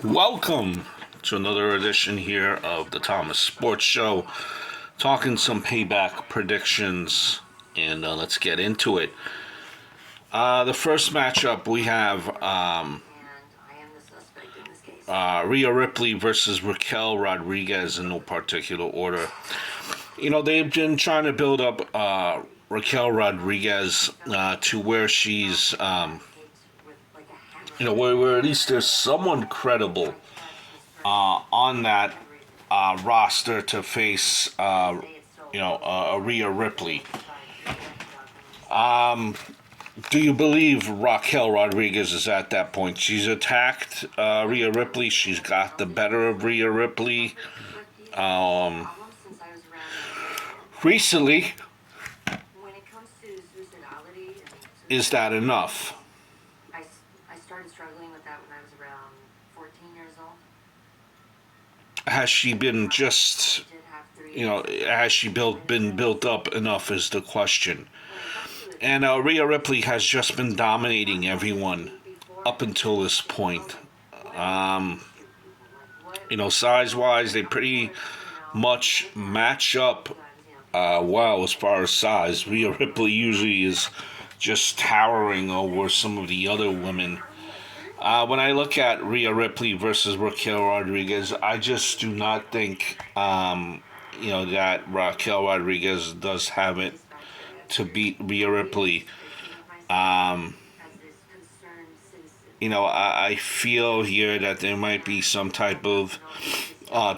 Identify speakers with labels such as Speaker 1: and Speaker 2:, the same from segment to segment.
Speaker 1: Welcome to another edition here of the Thomas Sports Show, talking some Payback predictions, and let's get into it. The first matchup we have Rhea Ripley versus Raquel Rodriguez in no particular order. You know, they've been trying to build up Raquel Rodriguez to where she's where at least there's someone credible on that roster to face, Rhea Ripley. Do you believe Raquel Rodriguez is at that point? She's attacked Rhea Ripley. She's got the better of Rhea Ripley recently. Is that enough? Has she been just, has she been built up enough is the question. And Rhea Ripley has just been dominating everyone up until this point. Size-wise, they pretty much match up well as far as size. Rhea Ripley usually is just towering over some of the other women. When I look at Rhea Ripley versus Raquel Rodriguez, I just do not think, that Raquel Rodriguez does have it to beat Rhea Ripley. I feel here that there might be some type of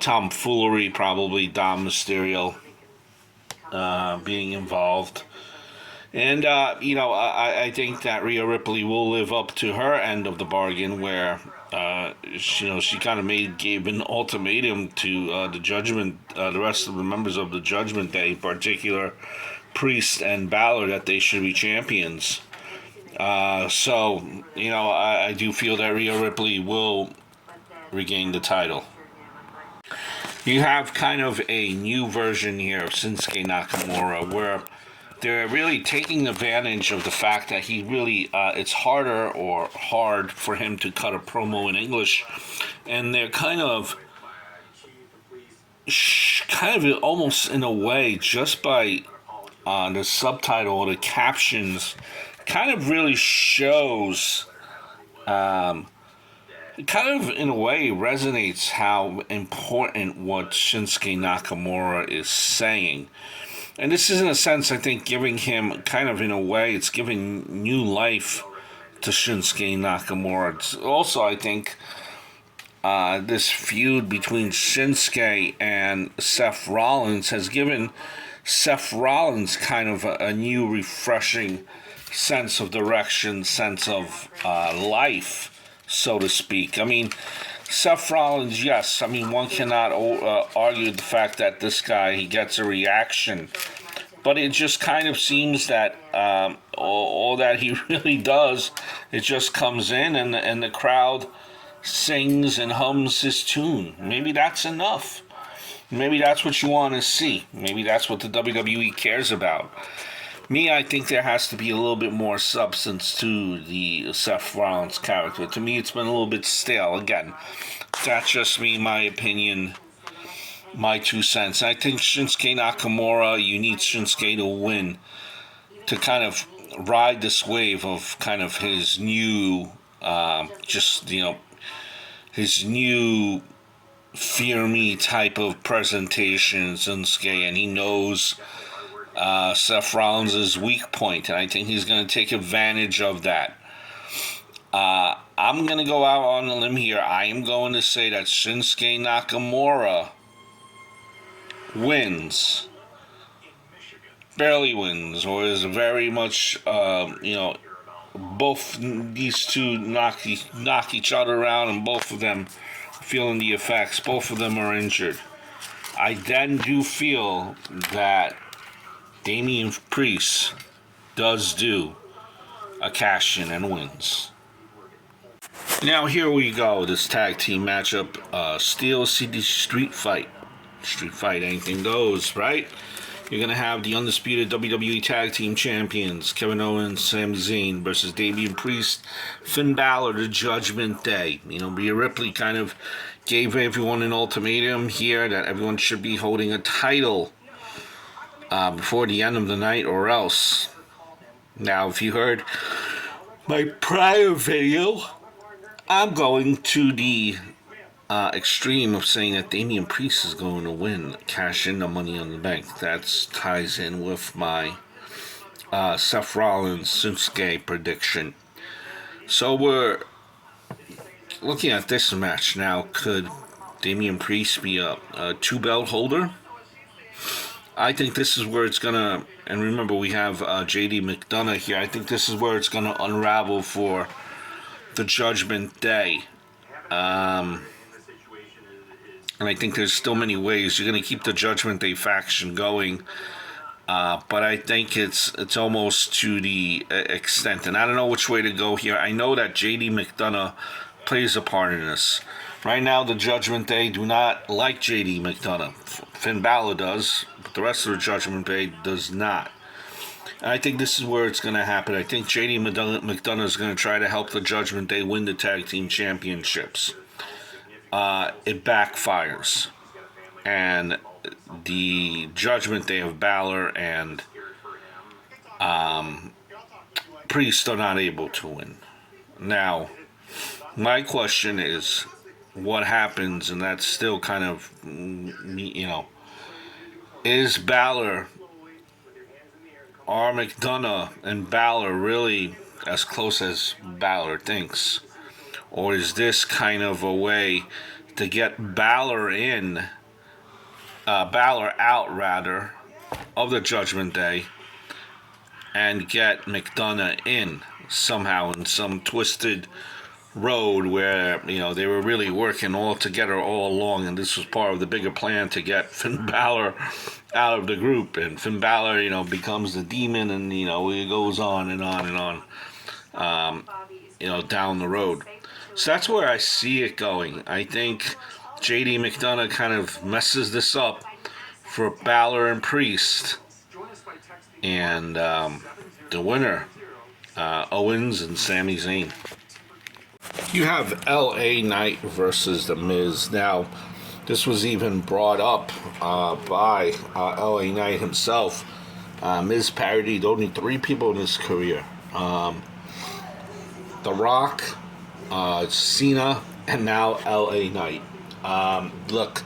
Speaker 1: tomfoolery, probably Dom Mysterio being involved. And, I think that Rhea Ripley will live up to her end of the bargain where, she kind of gave an ultimatum to the rest of the members of the Judgment Day, in particular Priest and Balor, that they should be champions. I do feel that Rhea Ripley will regain the title. You have kind of a new version here of Shinsuke Nakamura where they're really taking advantage of the fact that he really, it's hard for him to cut a promo in English. And they're kind of almost in a way, just by the subtitle or the captions, kind of really shows, it kind of in a way resonates how important what Shinsuke Nakamura is saying. And this is, in a sense, I think, giving him kind of, in a way, it's giving new life to Shinsuke Nakamura. It's also, I think, this feud between Shinsuke and Seth Rollins has given Seth Rollins kind of a new, refreshing sense of direction, sense of life, so to speak. I mean, Seth Rollins, yes. I mean, one cannot argue the fact that this guy, he gets a reaction. But it just kind of seems that all that he really does, it just comes in and the crowd sings and hums his tune. Maybe that's enough. Maybe that's what you want to see. Maybe that's what the WWE cares about. Me, I think there has to be a little bit more substance to the Seth Rollins character. To me, it's been a little bit stale. Again, that's just me, my opinion, my 2 cents. I think Shinsuke Nakamura, you need Shinsuke to win to kind of ride this wave of kind of his new, his new fear me type of presentation, Shinsuke, and he knows Seth Rollins' weak point, and I think he's going to take advantage of that. I'm going to go out on a limb here. I am going to say that Shinsuke Nakamura wins. Barely wins, or is very much, both these two knock each other around, and both of them feeling the effects. Both of them are injured. I then do feel that Damian Priest does do a cash-in and wins. Now here we go, this tag team matchup, Steel City Street Fight. Street Fight, anything goes, right? You're going to have the undisputed WWE Tag Team Champions, Kevin Owens, Sami Zayn versus Damian Priest, Finn Balor, the Judgment Day. Rhea Ripley kind of gave everyone an ultimatum here that everyone should be holding a title before the end of the night or else. Now, if you heard my prior video, I'm going to the extreme of saying that Damian Priest is going to win, cash in the Money in the Bank. That ties in with my Seth Rollins Shinsuke prediction. So we're looking at this match now. Could Damian Priest be a two-belt holder? I think this is where it's going to, and remember we have JD McDonough here, I think this is where it's going to unravel for the Judgment Day. And I think there's still many ways. You're going to keep the Judgment Day faction going. But I think it's almost to the extent. And I don't know which way to go here. I know that JD McDonough plays a part in this. Right now, the Judgment Day do not like JD McDonough. Finn Balor does, but the rest of the Judgment Day does not. And I think this is where it's going to happen. I think JD McDonough is going to try to help the Judgment Day win the Tag Team Championships. It backfires. And the Judgment Day of Balor and Priest are not able to win. Now, my question is, what happens? And that's still kind of, is Balor, are McDonough and Balor really as close as Balor thinks? Or is this kind of a way to get Balor out rather, of the Judgment Day, and get McDonough in somehow in some twisted road where they were really working all together all along, and this was part of the bigger plan to get Finn Balor out of the group, and Finn Balor becomes the demon, and it goes on and on and on, down the road. So that's where I see it going. I think JD McDonough kind of messes this up for Balor and Priest, and the winner, Owens and Sami Zayn. You have LA Knight versus The Miz. Now, this was even brought up by LA Knight himself. Miz parodied only 3 people in his career. The Rock, Cena, and now LA Knight. Look,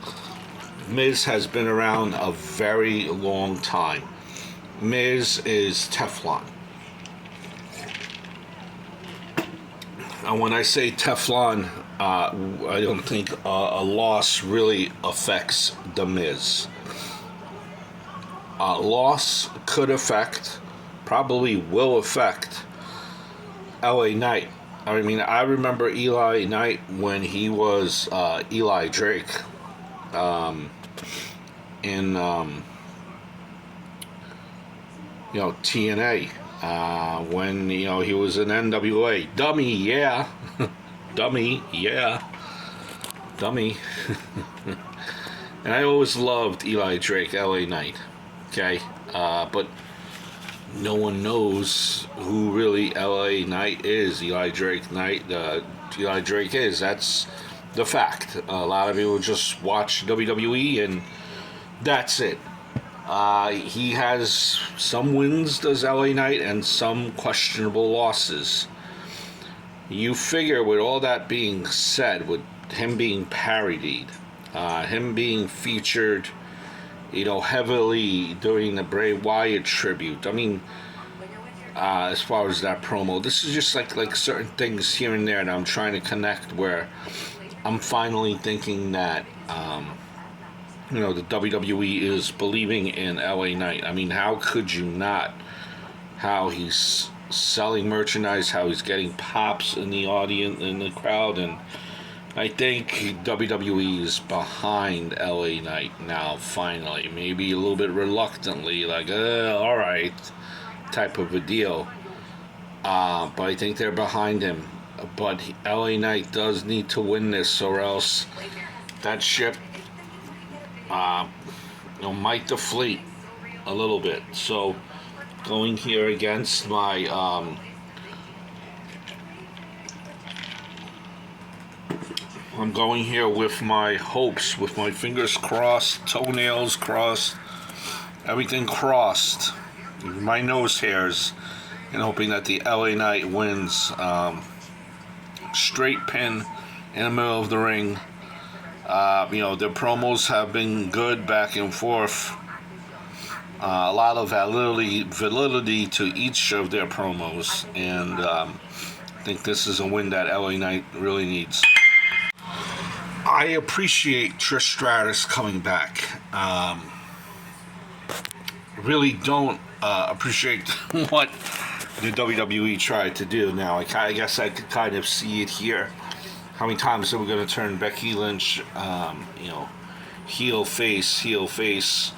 Speaker 1: Miz has been around a very long time. Miz is Teflon. And when I say Teflon, I don't think a loss really affects The Miz. Loss could affect, probably will affect, LA Knight. I mean, I remember Eli Knight when he was Eli Drake in TNA. When he was in NWA. Dummy, yeah. Dummy. And I always loved Eli Drake, LA Knight. Okay? But no one knows who really LA Knight is. Eli Drake is. That's the fact. A lot of people just watch WWE and that's it. He has some wins, does LA Knight, and some questionable losses. You figure with all that being said, with him being parodied, him being featured, heavily during the Bray Wyatt tribute. I mean, as far as that promo, this is just like certain things here and there that I'm trying to connect where I'm finally thinking that, the WWE is believing in LA Knight. I mean, how could you not? How he's selling merchandise, how he's getting pops in the audience, in the crowd, and I think WWE is behind LA Knight now, finally. Maybe a little bit reluctantly, like, all right, type of a deal. But I think they're behind him. But LA Knight does need to win this, or else that ship might deflate. a little bit. So going here against my I'm going here with my hopes, with my fingers crossed, toenails crossed, everything crossed, my nose hairs, and hoping that the LA Knight wins. Straight pin in the middle of the ring. Their promos have been good back and forth. A lot of validity to each of their promos, and I think this is a win that LA Knight really needs. I appreciate Trish Stratus coming back. Really don't appreciate what the WWE tried to do. Now, I guess I could kind of see it here. How many times are we going to turn Becky Lynch, heel face?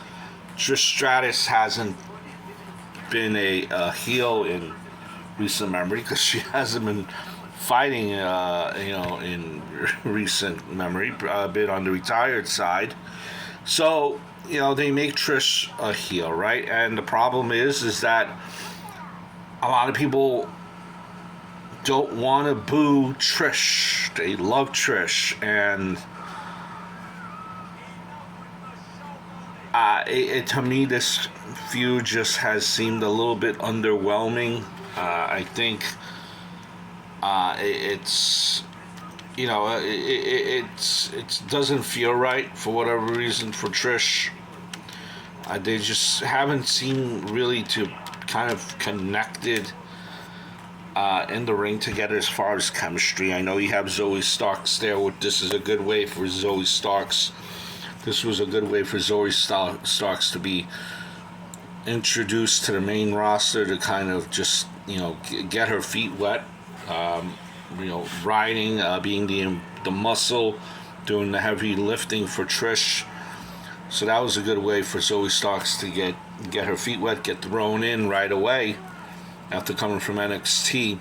Speaker 1: Trish Stratus hasn't been a heel in recent memory because she hasn't been fighting, in recent memory, a bit on the retired side. So, they make Trish a heel, right? And the problem is that a lot of people don't want to boo Trish. They love Trish, and to me, this feud just has seemed a little bit underwhelming. I think it's it doesn't feel right for whatever reason for Trish. They just haven't seemed really to kind of connected in the ring together as far as chemistry. I know you have Zoe Starks there. This is a good way for Zoe Starks. This was a good way for Zoe Starks to be introduced to the main roster, to kind of just get her feet wet. Riding, being the muscle, doing the heavy lifting for Trish. So that was a good way for Zoe Starks to get her feet wet, get thrown in right away after coming from NXT.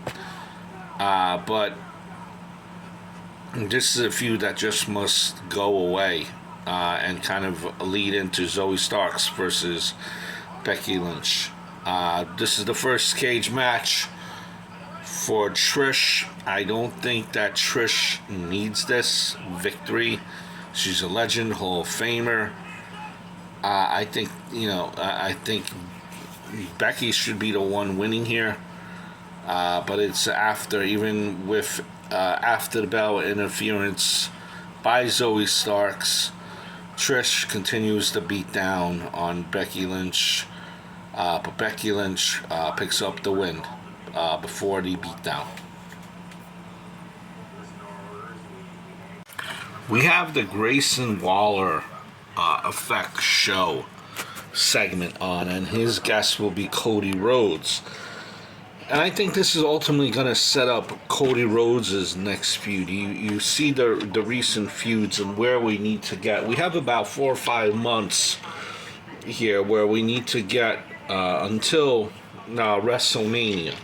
Speaker 1: But this is a feud that just must go away and kind of lead into Zoe Starks versus Becky Lynch. This is the first cage match for Trish. I don't think that Trish needs this victory. She's a legend, Hall of Famer. I think Becky should be the one winning here. But it's after the bell interference by Zoe Starks. Trish continues to beat down on Becky Lynch. But Becky Lynch picks up the win before the beatdown. We have the Grayson Waller Effect show segment on, and his guest will be Cody Rhodes. And I think this is ultimately going to set up Cody Rhodes' next feud. You see the recent feuds and where we need to get. We have about 4 or 5 months here where we need to get until WrestleMania.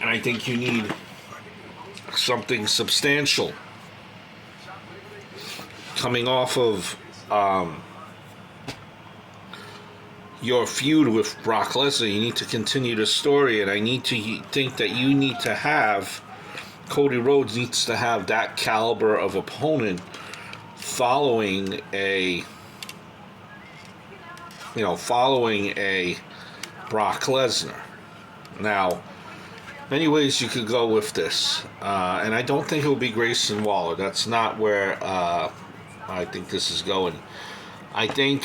Speaker 1: And I think you need something substantial coming off of your feud with Brock Lesnar. You need to continue the story, and I need to think that you need to have Cody Rhodes needs to have that caliber of opponent following a Brock Lesnar. Now, many ways you could go with this, and I don't think it will be Grayson Waller. That's not where I think this is going. I think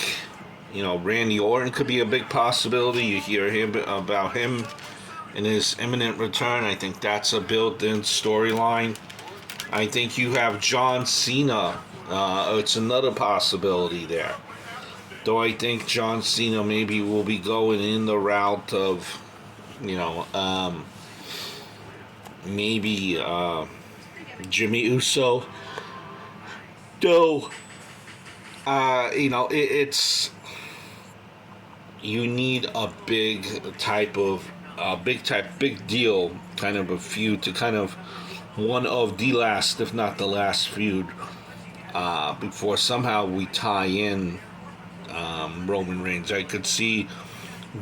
Speaker 1: Randy Orton could be a big possibility. You hear about him in his imminent return. I think that's a built-in storyline. I think you have John Cena. It's another possibility there. Though I think John Cena maybe will be going in the route of, maybe Jimmy Uso. Though, it's you need a big deal kind of a feud to kind of one of the last, if not the last feud before somehow we tie in Roman Reigns. I could see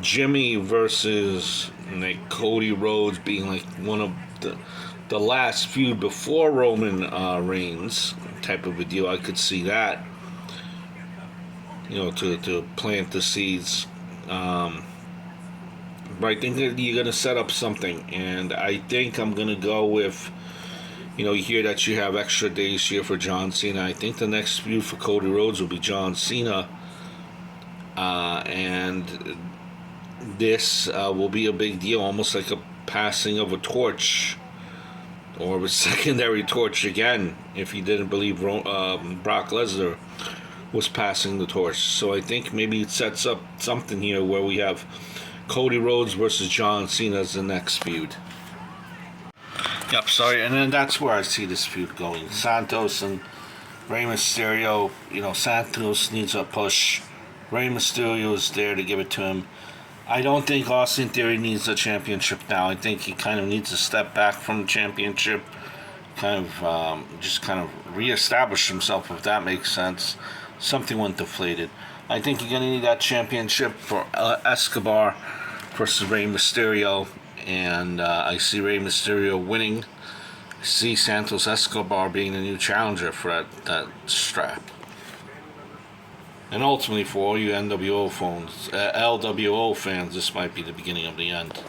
Speaker 1: Jimmy versus like Cody Rhodes being like one of the last feud before Roman Reigns type of a deal. I could see that, to plant the seeds. But I think that you're gonna set up something, and I think I'm gonna go with. You hear that you have extra days here for John Cena. I think the next feud for Cody Rhodes will be John Cena, and this will be a big deal, almost like a passing of a torch or a secondary torch again. If you didn't believe Brock Lesnar was passing the torch, so I think maybe it sets up something here where we have Cody Rhodes versus John Cena as the next feud. Yep, sorry, and then that's where I see this feud going. Santos and Rey Mysterio. Santos needs a push. Rey Mysterio is there to give it to him. I don't think Austin Theory needs a championship now. I think he kind of needs to step back from the championship, just kind of reestablish himself, if that makes sense. Something went deflated. I think you're going to need that championship for Escobar versus Rey Mysterio, and I see Rey Mysterio winning. I see Santos Escobar being the new challenger for that strap. And ultimately, for all you LWO fans, this might be the beginning of the end.